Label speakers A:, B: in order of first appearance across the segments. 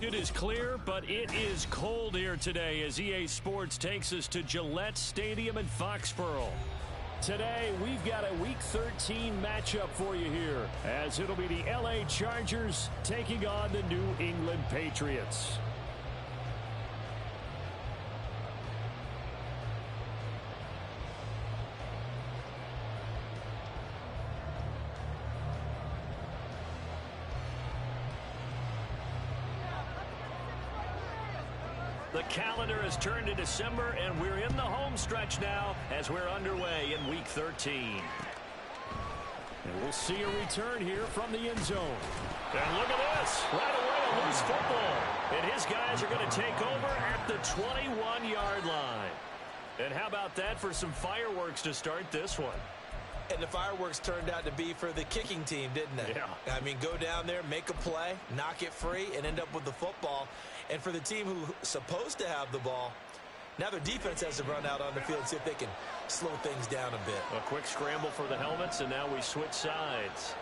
A: It is clear, but it is cold here today as EA Sports takes us to Gillette Stadium in Foxborough. Today, we've got a Week 13 matchup for you here, as it'll be the LA Chargers taking on the New England Patriots. The calendar has turned to December, and we're in the home stretch now as we're underway in Week 13. And we'll see a return here from the end zone. And look at this. Right away, a loose football. And his guys are going to take over at the 21-yard line. And how about that for some fireworks to start this one?
B: And the fireworks turned out to be for the kicking team, didn't they?
A: Yeah.
B: I mean, go down there, make a play, knock it free, and end up with the football. And for the team who's supposed to have the ball, now their defense has to run out on the field and see if they can slow things down a bit.
A: A quick scramble for the helmets, and now we switch sides.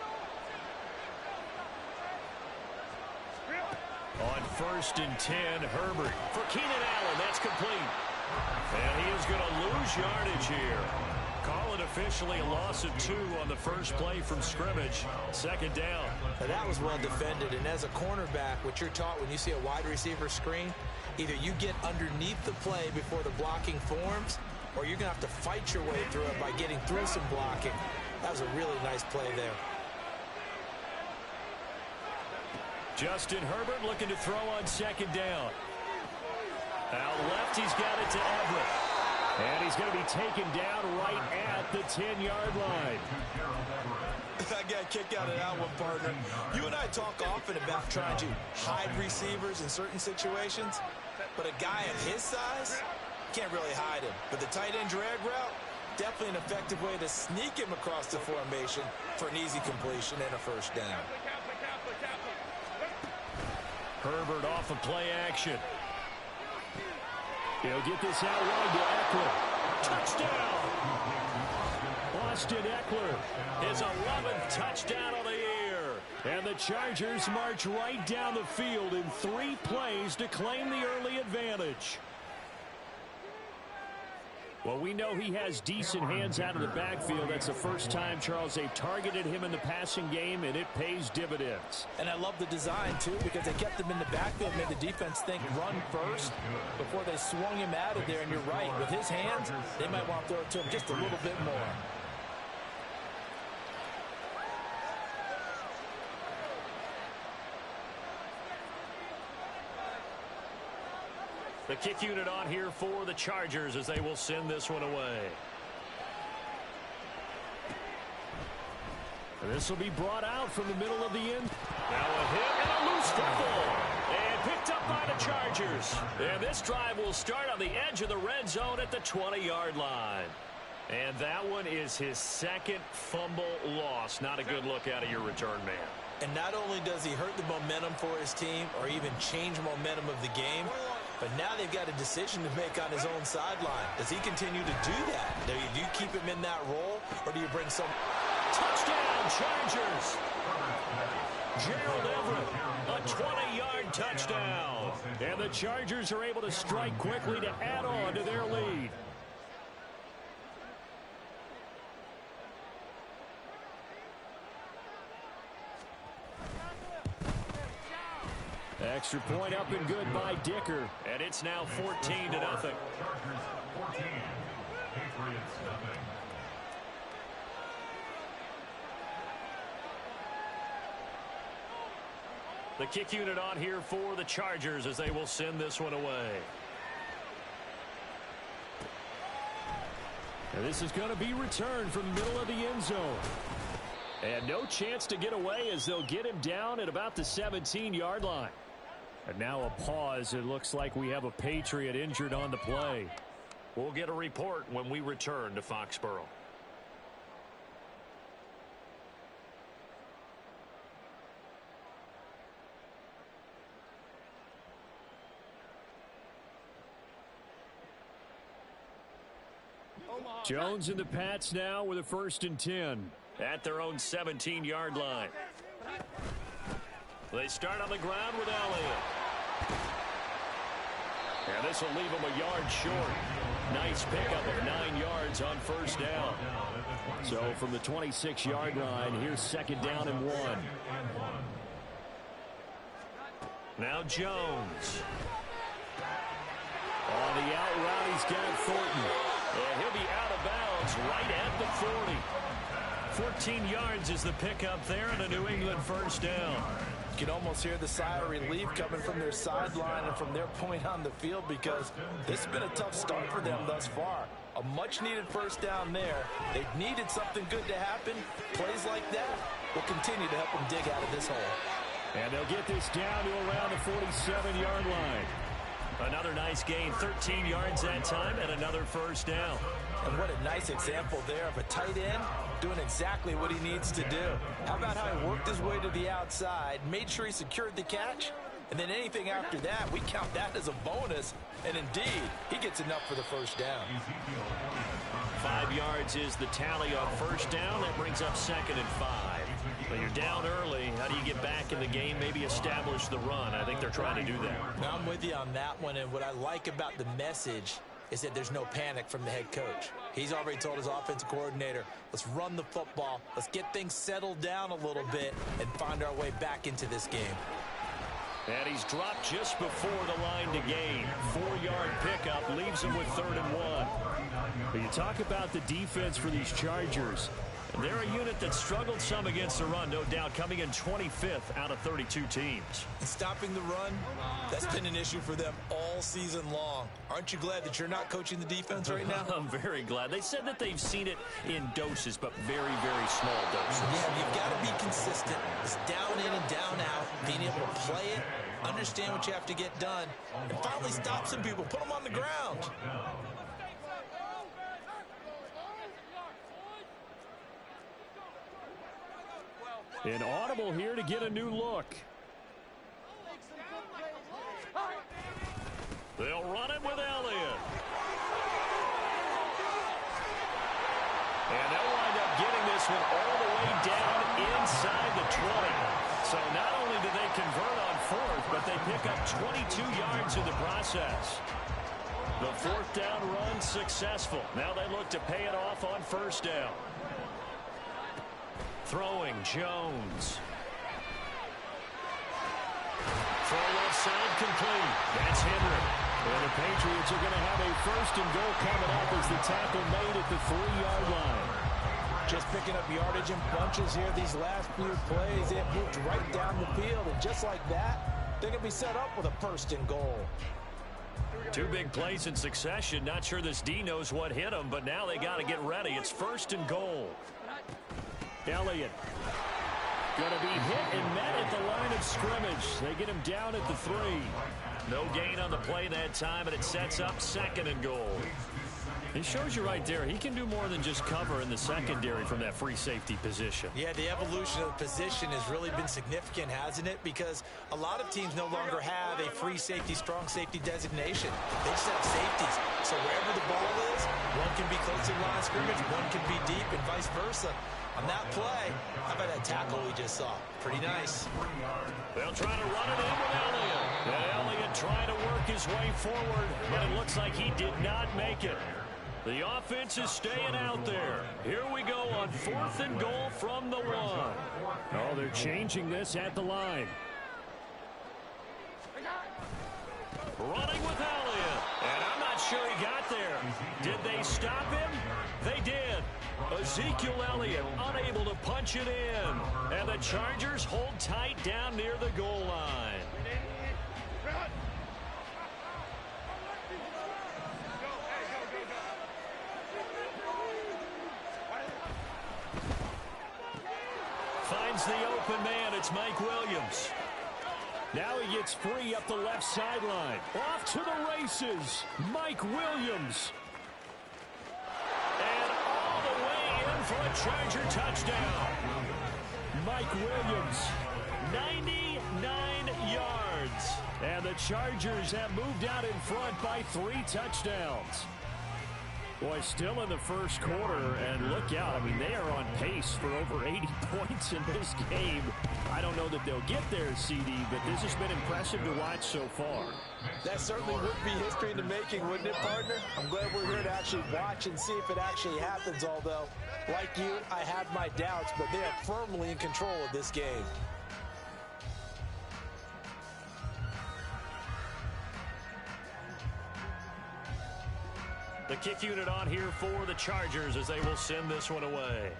A: On 1st and 10, Herbert. For Keenan Allen, that's complete. And he is going to lose yardage here. Call it officially a loss of 2 on the first play from scrimmage. 2nd down.
B: Now that was well defended, and as a cornerback, what you're taught when you see a wide receiver screen, either you get underneath the play before the blocking forms, or you're going to have to fight your way through it by getting through some blocking. That was a really nice play there.
A: Justin Herbert looking to throw on 2nd down. Out left, he's got it to Everett. And he's going to be taken down right at the 10-yard line.
B: I got a kick out of that one, partner. You and I talk often about trying to hide receivers in certain situations, but a guy of his size can't really hide him. But the tight end drag route, definitely an effective way to sneak him across the formation for an easy completion and a 1st down.
A: Herbert off of play action. He'll get this out wide to Eckler. Touchdown! Austin Eckler, his 11th touchdown of the year. And the Chargers march right down the field in 3 plays to claim the early advantage. Well, we know he has decent hands out of the backfield. That's the first time, Charles, they've targeted him in the passing game, and it pays dividends.
B: And I love the design, too, because they kept him in the backfield, made the defense think run first before they swung him out of there. And you're right, with his hands, they might want to throw it to him just a little bit more.
A: The kick unit on here for the Chargers as they will send this one away. This will be brought out from the middle of the end. Now a hit and a loose football. And picked up by the Chargers. And this drive will start on the edge of the red zone at the 20-yard line. And that one is his 2nd fumble loss. Not a good look out of your return man.
B: And not only does he hurt the momentum for his team or even change momentum of the game, but now they've got a decision to make on his own sideline. Does he continue to do that? Do you keep him in that role, or do you bring some...
A: Touchdown, Chargers! Gerald Everett, a 20-yard touchdown. And the Chargers are able to strike quickly to add on to their lead. Extra point up and good by Dicker. And it's now 14-0. The kick unit on here for the Chargers as they will send this one away. And this is going to be returned from the middle of the end zone. And no chance to get away as they'll get him down at about the 17-yard line. And now a pause. It looks like we have a Patriot injured on the play. We'll get a report when we return to Foxborough. Jones and the Pats now with a 1st and 10 at their own 17-yard line. They start on the ground with Elliott. And this will leave him a yard short. Nice pickup of 9 yards on first down. So from the 26-yard line, here's second down and 1. Now Jones. On the out route, he's got Thornton. And he'll be out of bounds right at the 40. 14 yards is the pickup there and a New England first down.
B: You can almost hear the sigh of relief coming from their sideline and from their point on the field, because this has been a tough start for them thus far. A much-needed first down there. They've needed something good to happen. Plays like that will continue to help them dig out of this hole.
A: And they'll get this down to around the 47-yard line. Another nice gain, 13 yards that time, and another first down.
B: And what a nice example there of a tight end doing exactly what he needs to do. How about how he worked his way to the outside, made sure he secured the catch, and then anything after that, we count that as a bonus. And indeed, he gets enough for the first down.
A: 5 yards is the tally on first down. That brings up second and 5. But you're down early. How do you get back in the game, maybe establish the run? I think they're trying to do that.
B: Now, I'm with you on that one, and what I like about the message is that there's no panic from the head coach. He's already told his offensive coordinator, let's run the football, let's get things settled down a little bit and find our way back into this game.
A: And he's dropped just before the line to gain. 4-yard pickup leaves him with 3rd and 1. But you talk about the defense for these Chargers. They're a unit that struggled some against the run, no doubt, coming in 25th out of 32 teams.
B: And stopping the run, that's been an issue for them all season long. Aren't you glad that you're not coaching the defense right now?
A: I'm very glad. They said that they've seen it in doses, but very, very small doses.
B: Yeah, you've got to be consistent. It's down in and down out, being able to play it, understand what you have to get done, and finally stop some people, put them on the ground.
A: An audible here to get a new look. They'll run it with Elliott. And they'll wind up getting this one all the way down inside the 20. So not only do they convert on 4th, but they pick up 22 yards in the process. The 4th down run successful. Now they look to pay it off on first down. Throwing, Jones. Throw left side complete. That's Henry. And the Patriots are going to have a 1st and goal coming up as the tackle made at the 3-yard line.
B: Just picking up yardage in bunches here these last few plays. They have moved right down the field, and just like that, they're going to be set up with a 1st and goal.
A: 2 big plays in succession. Not sure this D knows what hit them, but now they got to get ready. It's 1st and goal. Elliott going to be hit and met at the line of scrimmage. They get him down at the 3. No gain on the play that time, and it sets up 2nd and goal. It shows you right there, he can do more than just cover in the secondary from that free safety position.
B: Yeah, the evolution of the position has really been significant, hasn't it? Because a lot of teams no longer have a free safety, strong safety designation. They just have safeties. So wherever the ball is, one can be close to the line of scrimmage, one can be deep, and vice versa. On that play, how about that tackle we just saw? Pretty nice.
A: They'll try to run it in with Elliott. And Elliott trying to work his way forward, but it looks like he did not make it. The offense is staying out there. Here we go on 4th and goal from the 1. Oh, they're changing this at the line. Running with Elliott. And I'm not sure he got there. Did they stop him? They did. Ezekiel Elliott unable to punch it in. And the Chargers hold tight down near the goal line. Finds the open man. It's Mike Williams. Now he gets free up the left sideline. Off to the races. Mike Williams. And all the way in for a Charger touchdown. Mike Williams, 99 yards. And the Chargers have moved out in front by 3 touchdowns. Boy, still in the first quarter, and look out. I mean, they are on pace for over 80 points in this game. I don't know that they'll get there, CD, but this has been impressive to watch so far.
B: That certainly would be history in the making, wouldn't it, partner? I'm glad we're here to actually watch and see if it actually happens, although, like you, I have my doubts, but they are firmly in control of this game.
A: The kick unit on here for the Chargers as they will send this one away.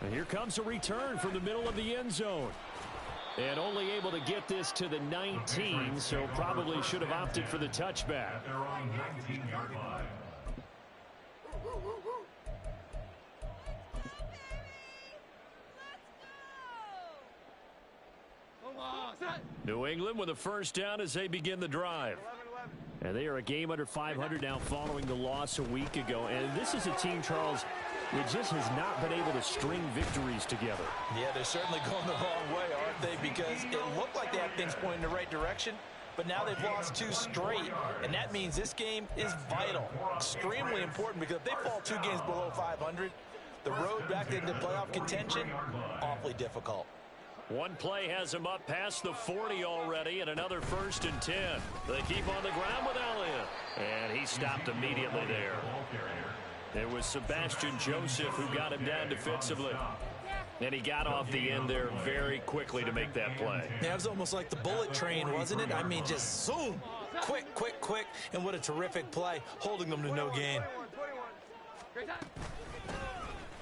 A: And here comes a return from the middle of the end zone. And only able to get this to the 19, so probably should have opted for the touchback.
C: At their own 19-yard line.
A: New England with a first down as they begin the drive. And they are a game under 500 now following the loss a week ago. And this is a team, Charles, that just has not been able to string victories together.
B: Yeah, they're certainly going the wrong way, aren't they? Because it looked like they had things pointing in the right direction, but now they've lost 2 straight. And that means this game is vital, extremely important, because if they fall 2 games below 500, the road back into playoff contention, awfully difficult.
A: One play has him up past the 40 already, and another 1st and 10. They keep on the ground with Elliott, and he stopped immediately there. It was Sebastian Joseph who got him down defensively, and he got off the end there very quickly to make that play.
B: Yeah, it was almost like the bullet train, wasn't it? I mean, just zoom, quick, quick, quick, and what a terrific play, holding them to no gain.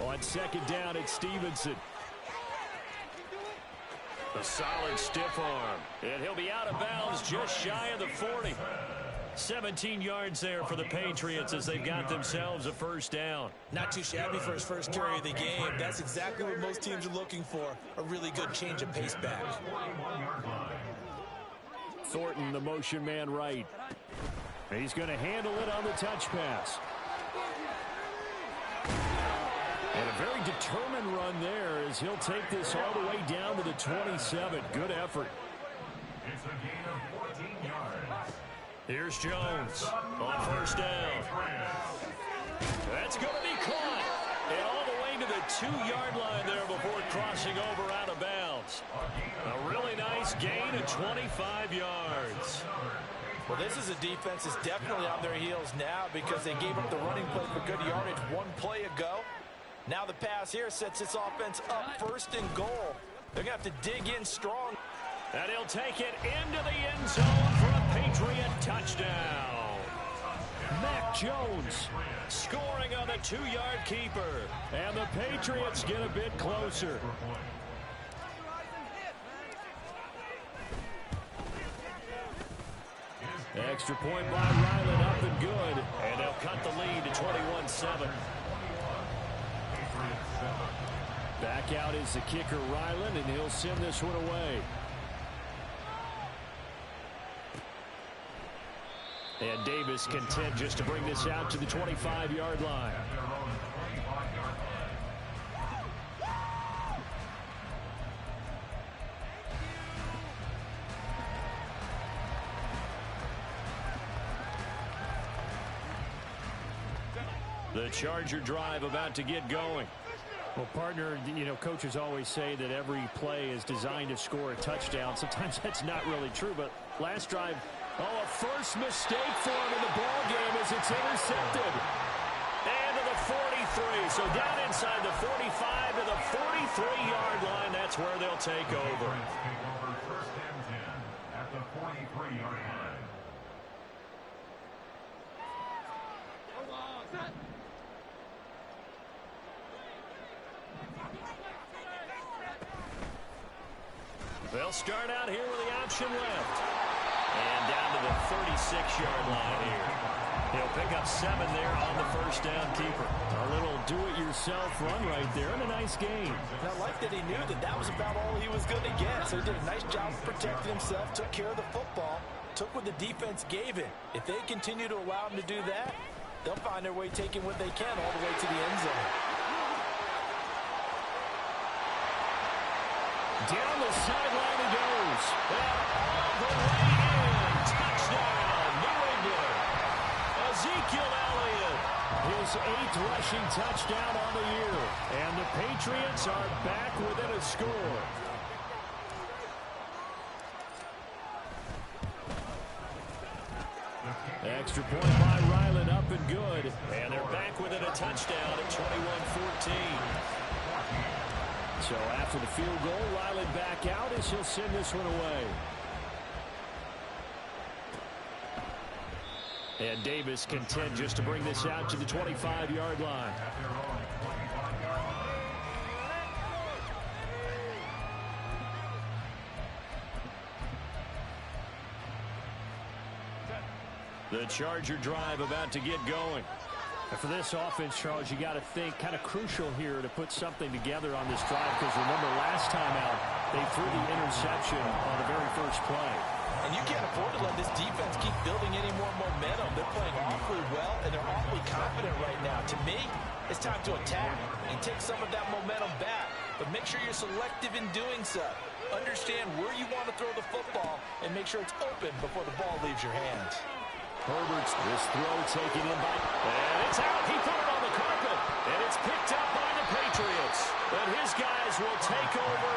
A: On second down, it's Stevenson. A solid stiff arm, and he'll be out of bounds just shy of the 40. 17 yards there for the Patriots as they've got themselves a first down.
B: Not too shabby for his first carry of the game. That's exactly what most teams are looking for, a really good change of pace back.
A: Thornton, the motion man right. He's going to handle it on the touch pass. And a very determined run there as he'll take this all the way down to the 27. Good effort.
C: It's a gain of 14 yards.
A: Here's Jones on first down. That's going to be caught. And all the way to the 2-yard line there before crossing over out of bounds. A really nice gain of 25 yards.
B: Well, this is a defense that's definitely on their heels now because they gave up the running play for good yardage 1 play ago. Now the pass here sets this offense up 1st and goal. They're going to have to dig in strong.
A: And he'll take it into the end zone for a Patriot touchdown. Mac Jones scoring on the 2-yard keeper. And the Patriots get a bit closer. Extra point by Ryland up and good. And they'll cut the lead to 21-7. Back out is the kicker, Ryland, and he'll send this one away. And Davis content just to bring this out to the 25-yard line. The Charger drive about to get going. Well, partner, you know, coaches always say that every play is designed to score a touchdown. Sometimes that's not really true, but last drive, a first mistake for him in the ball game as it's intercepted. And to the 43, so down inside the 45 to the 43-yard line. That's where they'll take over.
C: First and 10 at the 43-yard line.
A: They'll start out here with the option left. And down to the 36-yard line here. He'll pick up 7 there on the first down keeper. A little do-it-yourself run right there and a nice game.
B: And I like that he knew that that was about all he was going to get. So he did a nice job of protecting himself, took care of the football, took what the defense gave him. If they continue to allow him to do that, they'll find their way taking what they can all the way to the end zone.
A: Down the sideline he goes. And all the way in. Touchdown, again. Ezekiel Elliott, his 8th rushing touchdown on the year. And the Patriots are back within a score. Extra point by Ryland, up and good. And they're back within a touchdown at 21-14. So after the field goal, Ryland back out as he'll send this one away. And Davis content just to bring this out to the 25-yard line. The Charger drive about to get going. And for this offense, Charles, you got to think kind of crucial here to put something together on this drive, because remember last time out they threw the interception on the very first play.
B: And you can't afford to let this defense keep building any more momentum. They're playing awfully well, and they're awfully confident right now. To me, it's time to attack and take some of that momentum back. But make sure you're selective in doing so. Understand where you want to throw the football and make sure it's open before the ball leaves your hands.
A: Herbert's this throw taken in by, and it's out. He put it on the carpet, and it's picked up by the Patriots. And his guys will take over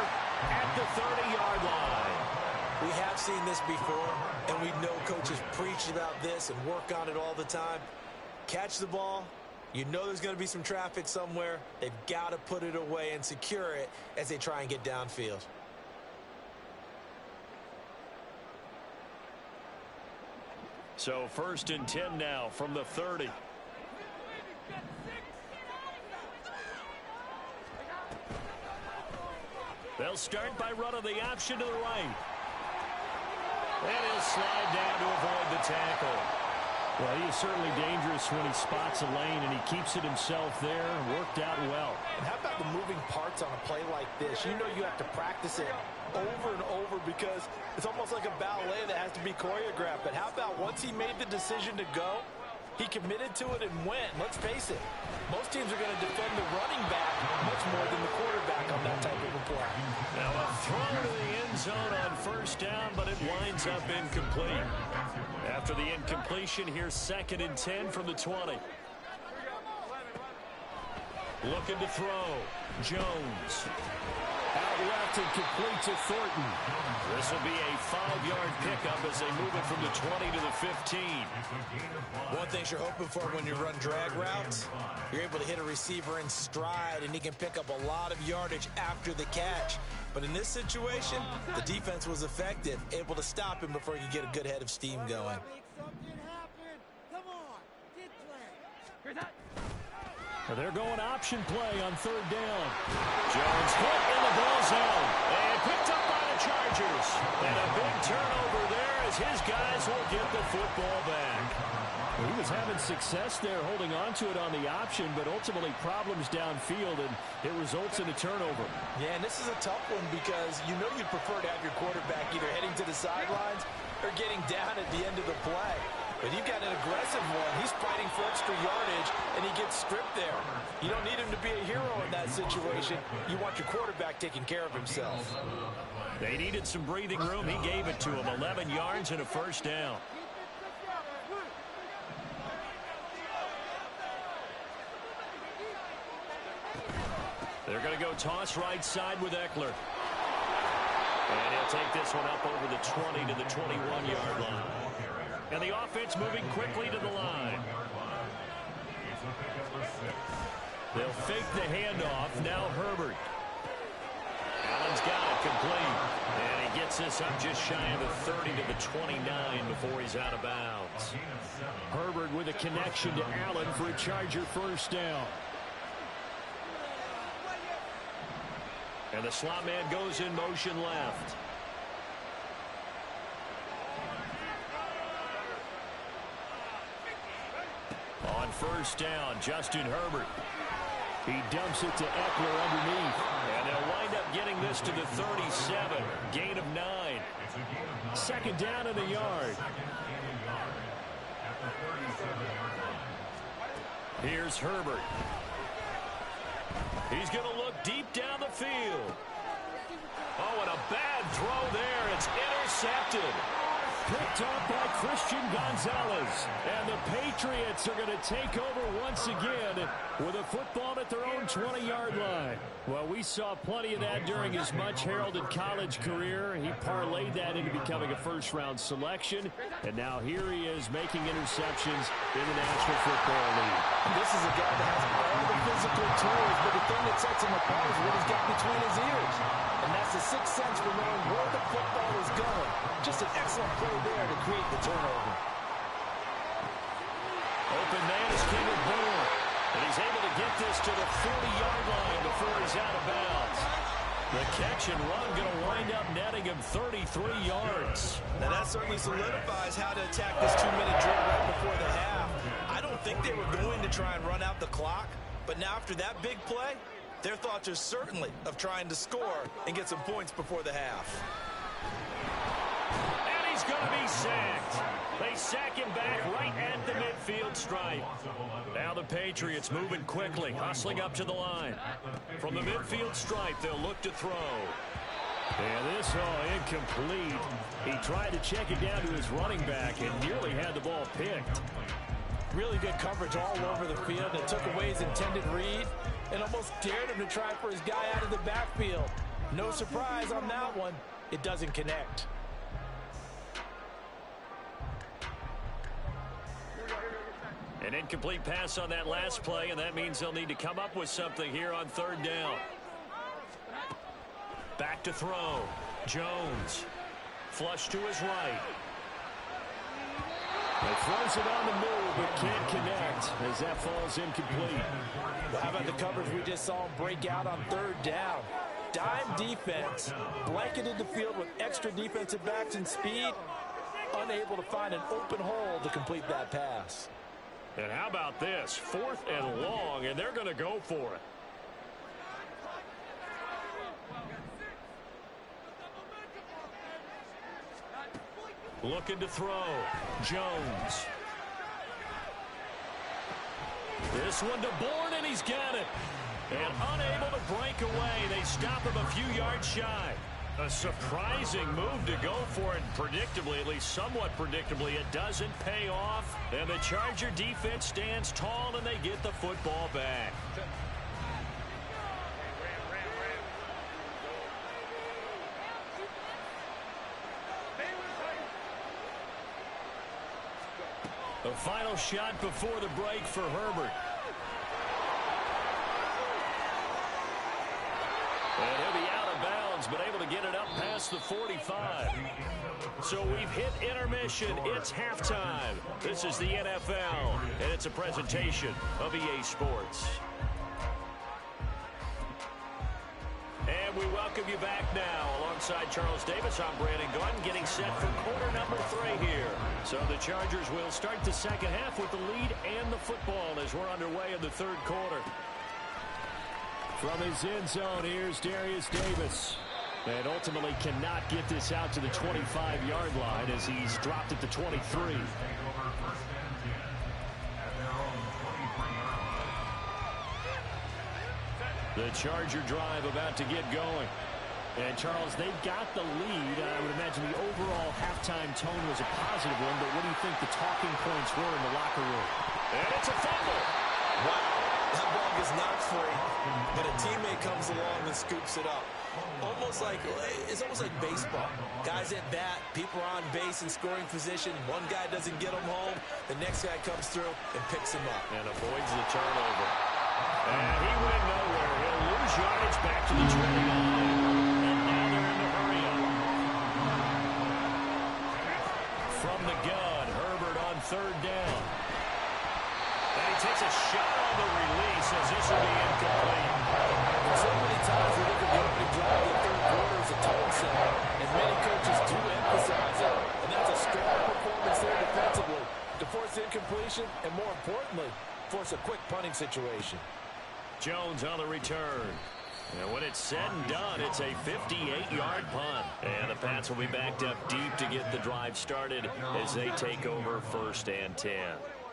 A: at the 30-yard line.
B: We have seen this before, and we know coaches preach about this and work on it all the time. Catch the ball. You know there's going to be some traffic somewhere. They've got to put it away and secure it as they try and get downfield.
A: So 1st and 10 now from the 30. They'll start by running the option to the right. And he'll slide down to avoid the tackle. Well, he is certainly dangerous when he spots a lane, and he keeps it himself there. Worked out well.
B: And how about the moving parts on a play like this? You know you have to practice it over and over because it's almost like a ballet that has to be choreographed. But how about once he made the decision to go, he committed to it and went. Let's face it, most teams are going to defend the running back much more than the quarterback on that type of a play.
A: Now a throw to the end zone on 1st down, but it winds up incomplete. After the incompletion, here's 2nd and 10 from the 20. Looking to throw. Jones. Out left and complete to Thornton. This will be a 5-yard pickup as they move it from the 20 to the 15.
B: One thing you're hoping for when you run drag routes, you're able to hit a receiver in stride, and he can pick up a lot of yardage after the catch. But in this situation, the defense was effective, able to stop him before he could get a good head of steam going.
A: They're going option play on 3rd down. Jones hit in the ball zone and picked up by the Chargers. And a big turnover there as his guys will get the football back. Well, he was having success there holding on to it on the option, but ultimately problems downfield, and it results in a turnover.
B: Yeah, and this is a tough one because you know you'd prefer to have your quarterback either heading to the sidelines or getting down at the end of the play. But you've got an aggressive one. He's fighting for extra yardage, and he gets stripped there. You don't need him to be a hero in that situation. You want your quarterback taking care of himself.
A: They needed some breathing room. He gave it to him. 11 yards and a 1st down. They're going to go toss right side with Eckler. And he'll take this one up over the 20 to the 21-yard line. And the offense moving quickly to the line. They'll fake the handoff. Now Herbert. Allen's got it complete. And he gets this up just shy of the 30 to the 29 before he's out of bounds. Herbert with a connection to Allen for a Charger 1st down. And the slot man goes in motion left. On 1st down, Justin Herbert. He dumps it to Eckler underneath. And they'll wind up getting this to the 37. Gain of 9. 2nd down in the yard. Here's Herbert. He's going to look deep down the field. Oh, and a bad throw there. It's intercepted. Picked off by Christian Gonzalez. And the Patriots are going to take over once again with a football at their own 20-yard line. Well, we saw plenty of that during his much-heralded college career. He parlayed that into becoming a first-round selection. And now here he is making interceptions in the National Football League.
B: This is a guy that has all the physical tools, but the thing that sets him apart is what he's got between his ears. And that's the sixth sense for knowing where the football is going. Just an excellent play there to create the turnover.
A: Open man is Caleb Bourne. And he's able to get this to the 40-yard line before he's out of bounds. The catch and run going to wind up netting him 33 yards.
B: Now that certainly solidifies how to attack this 2-minute drill right before the half. I don't think they were going to try and run out the clock, but now after that big play, their thoughts are certainly of trying to score and get some points before the half.
A: And he's going to be sacked. They sack him back right at the midfield stripe. Now the Patriots moving quickly, hustling up to the line. From the midfield stripe, they'll look to throw. And this, incomplete. He tried to check it down to his running back and nearly had the ball picked.
B: Really good coverage all over the field that took away his intended read and almost dared him to try for his guy out of the backfield. No surprise on that one. It doesn't connect.
A: An incomplete pass on that last play, and that means they'll need to come up with something here on third down. Back to throw. Jones. Flush to his right. He throws it on the move, but can't connect as that falls incomplete.
B: Well, how about the coverage we just saw him break out on third down? Dime defense, blanketed the field with extra defensive backs and speed, unable to find an open hole to complete that pass.
A: And how about this? 4th and long, and they're going to go for it. Looking to throw. Jones. This one to Bourne, and he's got it. And unable to break away. They stop him a few yards shy. A surprising move to go for it. Predictably, at least somewhat predictably, it doesn't pay off. And the Charger defense stands tall, and they get the football back. The final shot before the break for Herbert. And he'll be out of bounds, but able to get it up past the 45. So we've hit intermission. It's halftime. This is the NFL, and it's a presentation of EA Sports. And we welcome you back now. Alongside Charles Davis, I'm Brandon Gordon, getting set for quarter number 3 here. So the Chargers will start the second half with the lead and the football as we're underway in the third quarter. From his end zone, here's Darius Davis. And ultimately cannot get this out to the 25-yard line as he's dropped at the 23. The Charger drive about to get going. And, Charles, they've got the lead. I would imagine the overall halftime tone was a positive one, but what do you think the talking points were in the locker room? And it's a fumble.
B: Wow, that ball gets knocked free, but a teammate comes along and scoops it up. It's almost like baseball. Guys at bat, people are on base in scoring position. One guy doesn't get him home. The next guy comes through and picks him up.
A: And avoids the turnover. And he went nowhere. He'll lose yardage back to the 29. From the gun, Herbert on third down. And he takes a shot on the release as this will be incomplete.
B: So many times we look at the opening drive of the third quarter as a tone setter, and many coaches do emphasize it. And that's a strong performance there defensively to force incompletion and, more importantly, force a quick punting situation.
A: Jones on the return. And when it's said and done, it's a 58-yard punt. And the Pats will be backed up deep to get the drive started as they take over 1st and 10.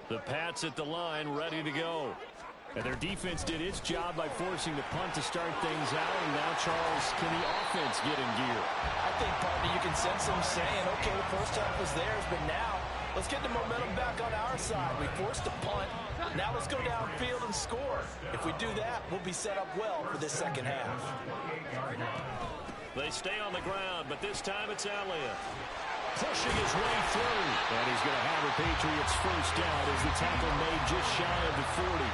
A: The Pats at the line ready to go. And their defense did its job by forcing the punt to start things out. And now, Charles, can the offense get in gear?
B: I think, partner, you can sense them saying, okay, the first half was theirs, but now let's get the momentum back on our side. We forced a punt. Now let's go downfield and score. If we do that, we'll be set up well for this second half.
A: They stay on the ground, but this time it's Elliott. Pushing his way through. And he's going to have the Patriots first down as the tackle made just shy of the 40.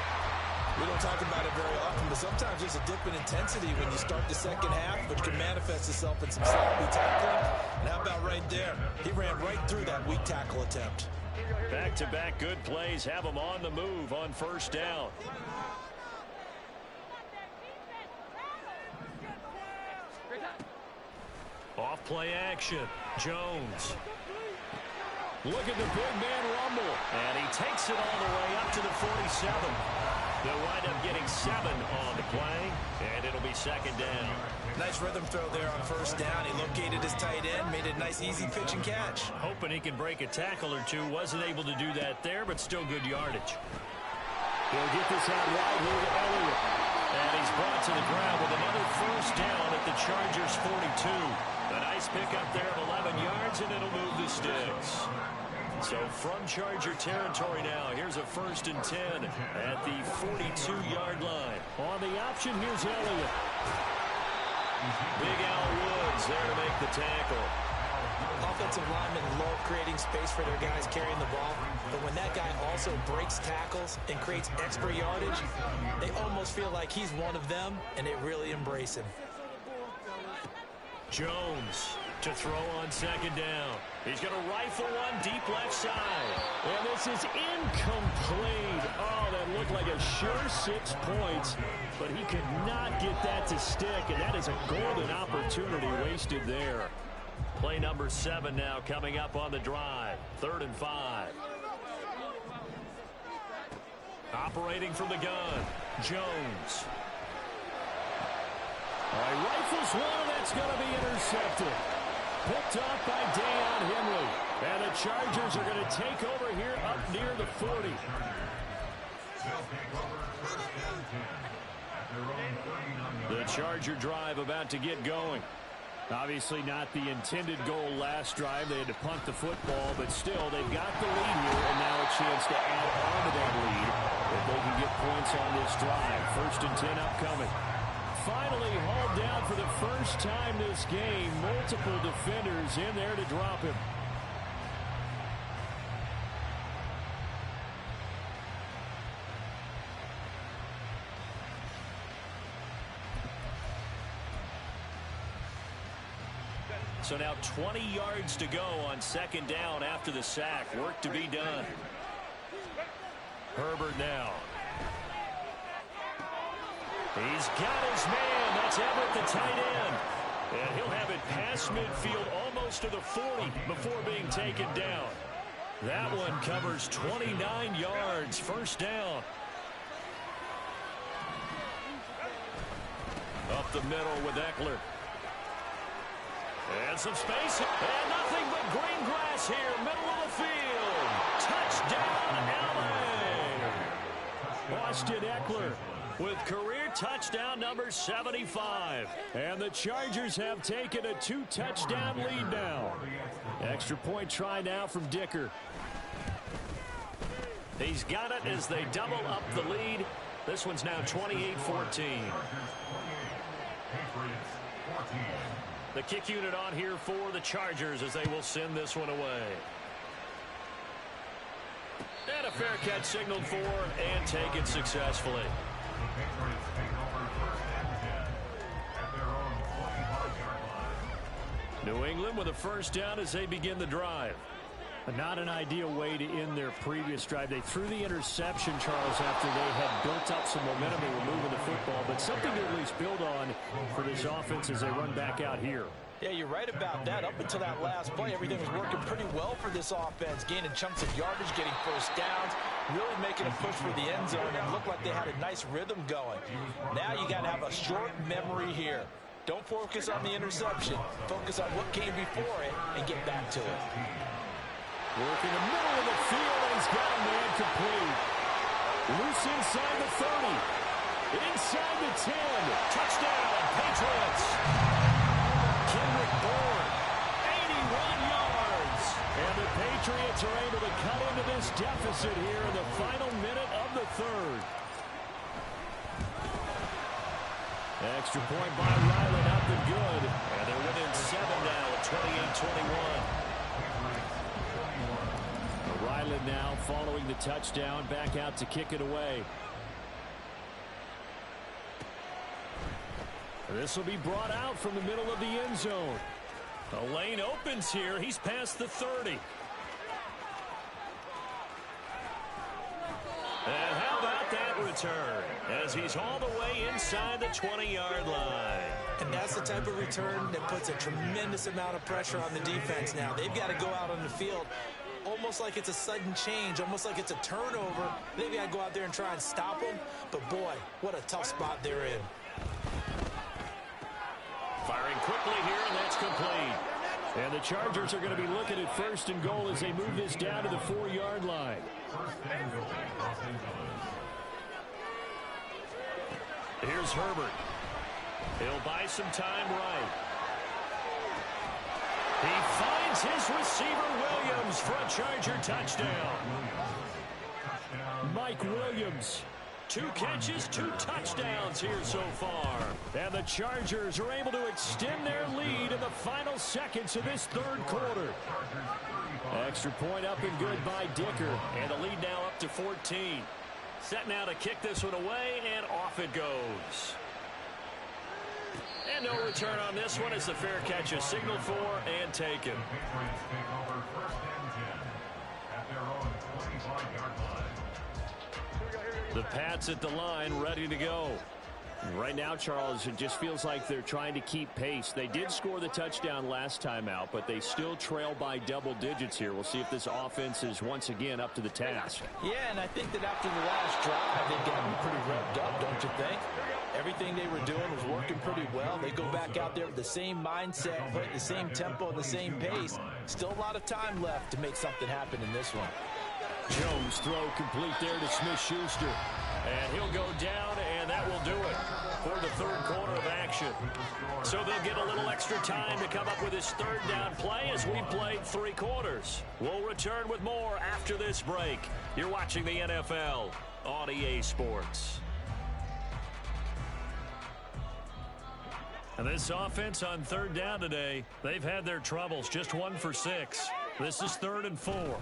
B: We don't talk about it very often, but sometimes there's a dip in intensity when you start the second half, which can manifest itself in some sloppy tackling. And how about right there? He ran right through that weak tackle attempt.
A: Back-to-back good plays have him on the move on first down. Off play action. Jones. Look at the big man rumble. And he takes it all the way up to the 47. They'll wind up getting 7 on the play, and it'll be second down.
B: Nice rhythm throw there on first down. He located his tight end, made it a nice, easy pitch and catch.
A: Hoping he can break a tackle or two. Wasn't able to do that there, but still good yardage. He'll get this out wide here to Elliott. And he's brought to the ground with another first down at the Chargers' 42. A nice pickup there of 11 yards, and it'll move the sticks. So from Charger territory now, here's a 1st and 10 at the 42-yard line. On the option, here's Elliott. Big Al Woods there to make the tackle.
B: Offensive linemen love creating space for their guys carrying the ball, but when that guy also breaks tackles and creates extra yardage, they almost feel like he's one of them, and they really embrace him.
A: Jones to throw on second down. He's going to rifle one deep left side. And this is incomplete. Oh, that looked like a sure 6 points, but he could not get that to stick, and that is a golden opportunity wasted there. Play number 7 now coming up on the drive. 3rd and 5. Operating from the gun, Jones. He rifles one, and that's going to be intercepted. Picked off by Deion Henry. And the Chargers are going to take over here up near the 40. The Charger drive about to get going. Obviously not the intended goal last drive. They had to punt the football, but still they've got the lead here, and now a chance to add on to that lead if they can get points on this drive. 1st and 10 upcoming. Finally hauled down for the first time this game. Multiple defenders in there to drop him. So now 20 yards to go on second down after the sack. Work to be done. Herbert now. He's got his man. That's Everett, the tight end. And he'll have it past midfield almost to the 40 before being taken down. That one covers 29 yards. First down. Up the middle with Eckler. And some space. And nothing but green grass here. Middle of the field. Touchdown, LA. Austin Eckler with career touchdown number 75. And the Chargers have taken a 2-touchdown lead now. Extra point try now from Dicker. He's got it as they double up the lead. This one's now 28-14. The kick unit on here for the Chargers as they will send this one away. And a fair catch signaled for and taken successfully. New England with a first down as they begin the drive. Not an ideal way to end their previous drive. They threw the interception, Charles, after they had built up some momentum and were moving the football, but something to at least build on for this offense as they run back out here.
B: Yeah, you're right about that. Up until that last play, everything was working pretty well for this offense, gaining chunks of yardage, getting first downs, really making a push for the end zone, and it looked like they had a nice rhythm going. Now you got to have a short memory here. Don't focus on the interception. Focus on what came before it and get back to it.
A: Work in the middle of the field, and he's got a man complete. Loose inside the 30. Inside the 10. Touchdown, Patriots. Kendrick Bourne, 81 yards. And the Patriots are able to cut into this deficit here in the final minute of the third. Extra point by Ryland, up and good. And they're within 7 now at 28-21. Ryland now following the touchdown, back out to kick it away. This will be brought out from the middle of the end zone. The lane opens here. He's past the 30. And how about that return as he's all the way inside the 20-yard line.
B: And that's the type of return that puts a tremendous amount of pressure on the defense now. They've got to go out on the field almost like it's a sudden change, almost like it's a turnover. They've got to go out there and try and stop them. But, boy, what a tough spot they're in.
A: Firing quickly here, and that's complete. And the Chargers are going to be looking at 1st and goal as they move this down to the 4-yard line. Here's Herbert. He'll buy some time right. He finds his receiver, Williams, for a Charger touchdown. Mike Williams. 2 catches, 2 touchdowns here so far. And the Chargers are able to extend their lead in the final seconds of this third quarter. Extra point up and good by Dicker. And the lead now up to 14. Set now to kick this one away, and off it goes. And no return on this one as the fair catch is signaled for and taken. The Pats at the line, ready to go. Right now, Charles, it just feels like they're trying to keep pace. They did score the touchdown last time out, but they still trail by double digits here. We'll see if this offense is once again up to the task.
B: Yeah, and I think that after the last drive, they've gotten pretty revved up, don't you think? Everything they were doing was working pretty well. They go back out there with the same mindset, putting the same tempo and the same pace. Still a lot of time left to make something happen in this one.
A: Jones throw complete there to Smith-Schuster. And he'll go down, and that will do it for the third quarter of action. So they'll get a little extra time to come up with his third down play as we played 3 quarters. We'll return with more after this break. You're watching the NFL on EA Sports. And this offense on third down today, they've had their troubles, just 1 for 6. This is 3rd and 4.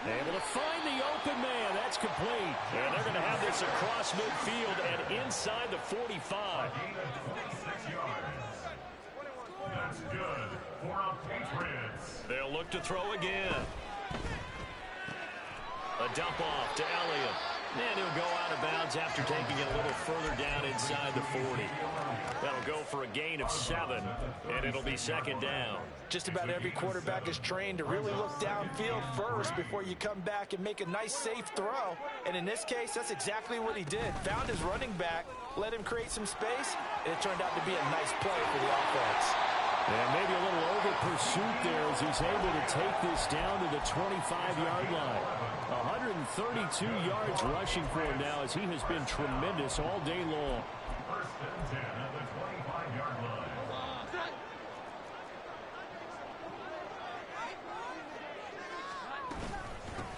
A: Able to find the open man. That's complete. And they're going to have this across midfield and inside the 45.
C: That's good for our Patriots.
A: They'll look to throw again. A dump off to Elliott. And he'll go out of bounds after taking it a little further down inside the 40. That'll go for a gain of 7, and it'll be 2nd down.
B: Just about every quarterback is trained to really look downfield first before you come back and make a nice, safe throw. And in this case, that's exactly what he did. Found his running back, let him create some space, and it turned out to be a nice play for the offense.
A: And maybe a little over pursuit there as he's able to take this down to the 25-yard line. 132 yards rushing for him now as he has been tremendous all day long.
C: 1st and 10 at the 25-yard line.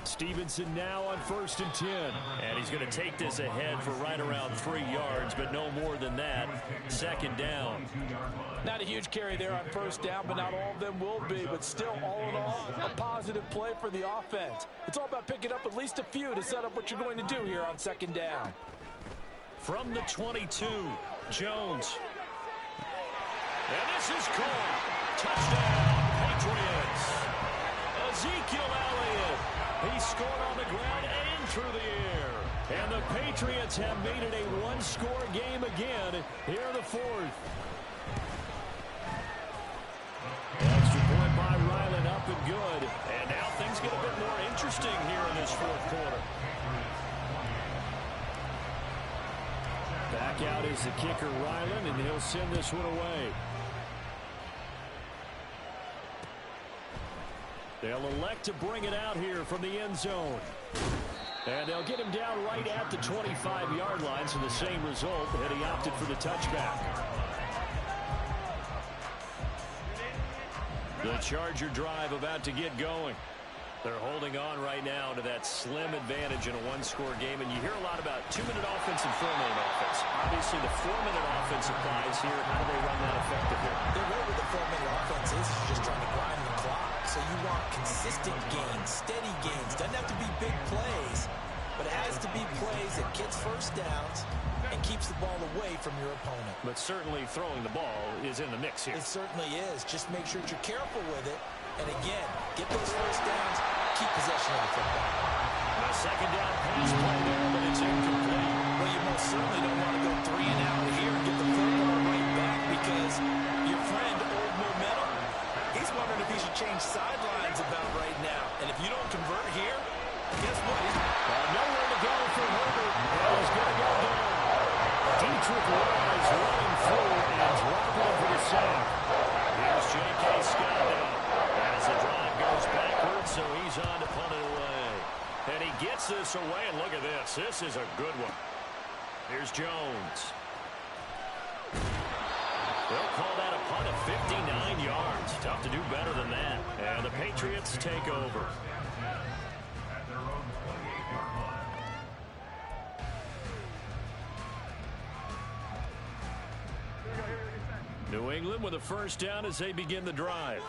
A: Stevenson now on 1st and 10. And he's going to take this ahead for right around 3 yards, but no more than that. 2nd down.
B: Not a huge carry there on 1st down, but not all of them will be. But still, all in all, a positive play for the offense. It's all about picking up at least a few to set up what you're going to do here on 2nd down.
A: From the 22, Jones. And this is caught. Touchdown, Patriots. Ezekiel Elliott. He scored on the ground and through the air. And the Patriots have made it a 1-score game again here in the 4th. Extra point by Ryland, up and good. And now things get a bit more interesting here in this 4th quarter. Back out is the kicker, Ryland, and he'll send this one away. They'll elect to bring it out here from the end zone. And they'll get him down right at the 25-yard line, so the same result, and he opted for the touchback. The Charger drive about to get going. They're holding on right now to that slim advantage in a one-score game, and you hear a lot about 2-minute offense and 4-minute offense. Obviously, the 4-minute offense applies here. How do they run that effectively?
B: The way with the 4-minute offense is just trying to grind the clock. So you want consistent gains, steady gains. Doesn't have to be big plays, but it has to be plays that gets first downs and keeps the ball away from your opponent.
A: But certainly throwing the ball is in the mix here.
B: It certainly is. Just make sure that you're careful with it. And again, get those first downs, keep possession of the football.
A: A second down pass play there, but it's incomplete.
B: Well, you most certainly don't want to go 3 and out here and get the football right back because your friend, Old Momentum, he's wondering if he should change sidelines about right now. And if you don't convert here, guess what?
A: Nowhere to go for Herbert. He's going to go down. Dietrich Wise running through and dropping him for the sack. Here's J.K. Scott now. As the drive goes backwards, so he's on to punt it away. And he gets this away, and look at this. This is a good one. Here's Jones. They'll call that a punt of 59 yards. Tough to do better than that. And the Patriots take over.
C: At their own 28-yard line.
A: New England with a first down as they begin the drive.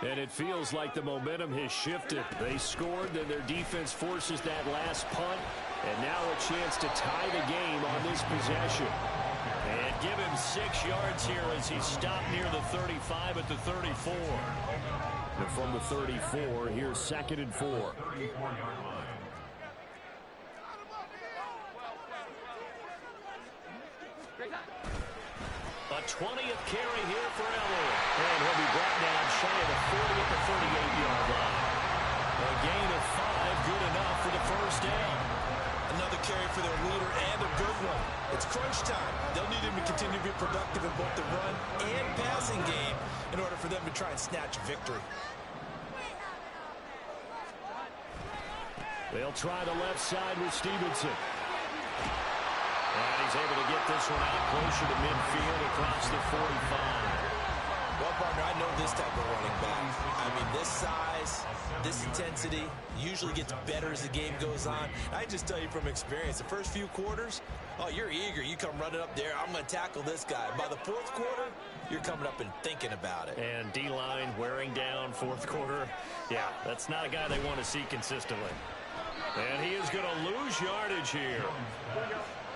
A: And it feels like the momentum has shifted. They scored, then their defense forces that last punt. And now a chance to tie the game on this possession. And give him 6 yards here as he's stopped near the 35 at the 34. And from the 34, here's 2nd and 4.
C: 34-yard line.
A: A 20th carry here for Elliott. And he'll be brought down shy of the 40 at the 38-yard line. A gain of 5, good enough for the first down.
B: Another carry for their leader and a good one. It's crunch time. They'll need him to continue to be productive in both the run and passing game in order for them to try and snatch a victory.
A: They'll try the left side with Stevenson. And he's able to get this one out closer to midfield across the 45.
B: Well, partner, I know this type of running back. I mean, this size, this intensity usually gets better as the game goes on. I just tell you from experience, the first few quarters, oh, you're eager. You come running up there, I'm going to tackle this guy. By the 4th quarter, you're coming up and thinking about it.
A: And D-line wearing down 4th quarter. Yeah, that's not a guy they want to see consistently. And he is going to lose yardage here.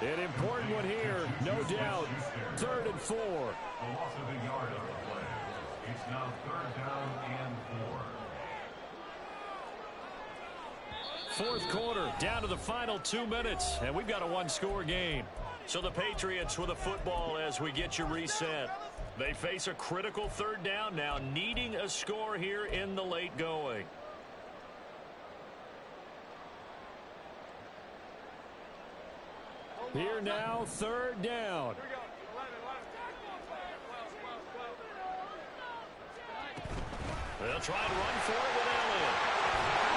A: An important one here, no doubt. 3rd and 4.
C: The loss of a yard on the play. It's now 3rd down and 4.
A: 4th quarter, down to the final 2 minutes, and we've got a one-score game. So the Patriots with a football as we get you reset. They face a critical 3rd down now, needing a score here in the late going. Here now, 3rd down. They'll try to run for it with Elliott.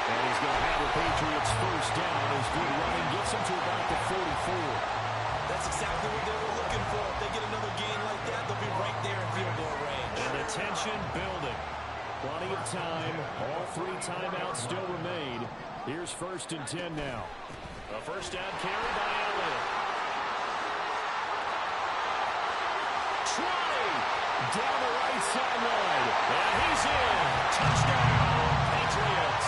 A: And he's going to have the Patriots first down as good running gets him to about the 44.
B: That's exactly what they were looking for. If they get another gain like that, they'll be right there in field goal range.
A: And the tension building. Plenty of time. All 3 timeouts still remain. Here's 1st and 10 now. A first down carry by Elliott. 20 down the right sideline. And he's in. Touchdown, Patriots.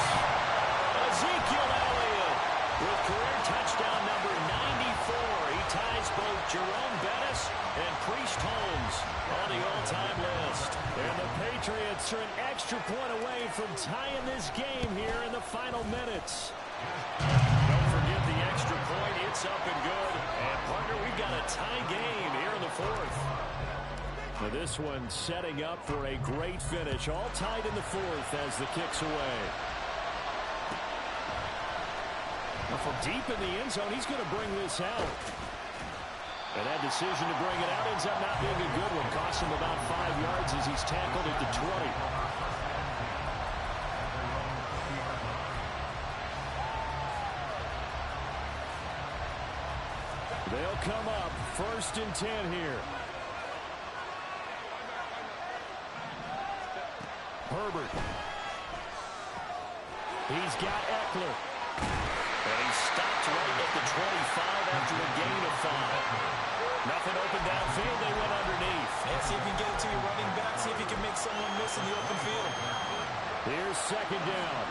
A: Ezekiel Elliott with career touchdown number 94. He ties both Jerome Bettis and Priest Holmes on the all-time list. And the Patriots are an extra point away from tying this game here in the final minutes. Don't forget the extra point. It's up and good. And, partner, we've got a tie game here in the 4th. Now this one setting up for a great finish. All tied in the 4th as the kick's away. Now from deep in the end zone, he's going to bring this out. And that decision to bring it out ends up not being a good one. Costs him about 5 yards as he's tackled at the 20. come up. 1st and 10 here. Herbert. He's got Eckler. And he stopped right at the 25 after a gain of 5. Nothing open downfield. They went underneath.
B: And see if you can get it to your running back. See if you can make someone miss in the open field.
A: Here's 2nd down.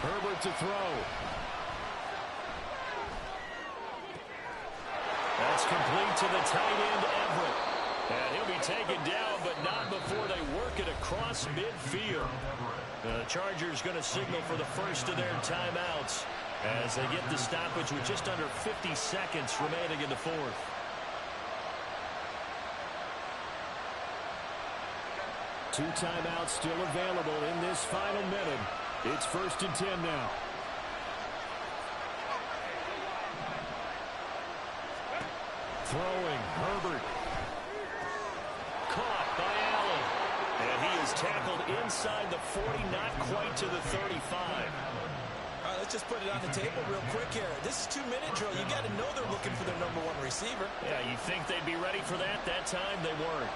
A: Herbert to throw. That's complete to the tight end, Everett. And he'll be taken down, but not before they work it across midfield. The Chargers going to signal for the first of their timeouts as they get the stoppage with just under 50 seconds remaining in the 4th. Two timeouts still available in this final minute. It's 1st and 10 now. Throwing, Herbert. Caught by Allen. And he is tackled inside the 40, not quite to the 35.
B: All right, let's just put it on the table real quick here. This is 2-minute drill. You got to know they're looking for their number 1 receiver.
A: Yeah, you think they'd be ready for that? That time they weren't.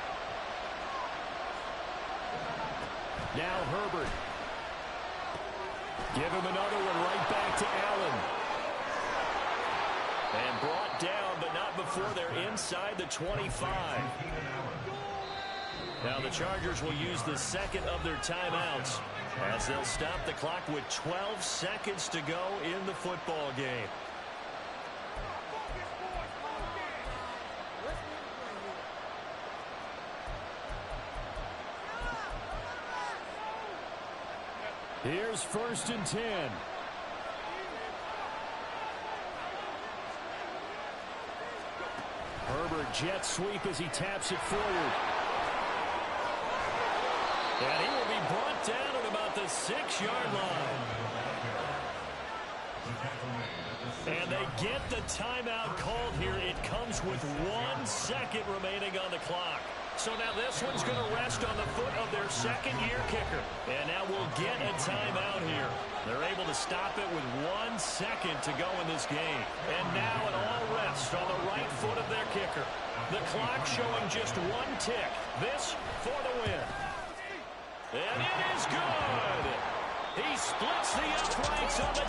A: Now Herbert. Give him another one right back to Allen. And brought down, but not before they're inside the 25. Now the Chargers will use the second of their timeouts as they'll stop the clock with 12 seconds to go in the football game. Here's 1st and 10. Herbert jet sweep as he taps it forward. And he will be brought down at about the 6-yard line. And they get the timeout called here. It comes with 1 second remaining on the clock. So now this one's going to rest on the foot of their 2nd-year kicker. And now we'll get a timeout here. They're able to stop it with 1 second to go in this game. And now it all rests on the right foot of their kicker. The clock showing just 1 tick. This for the win. And it is good. He splits the uprights on the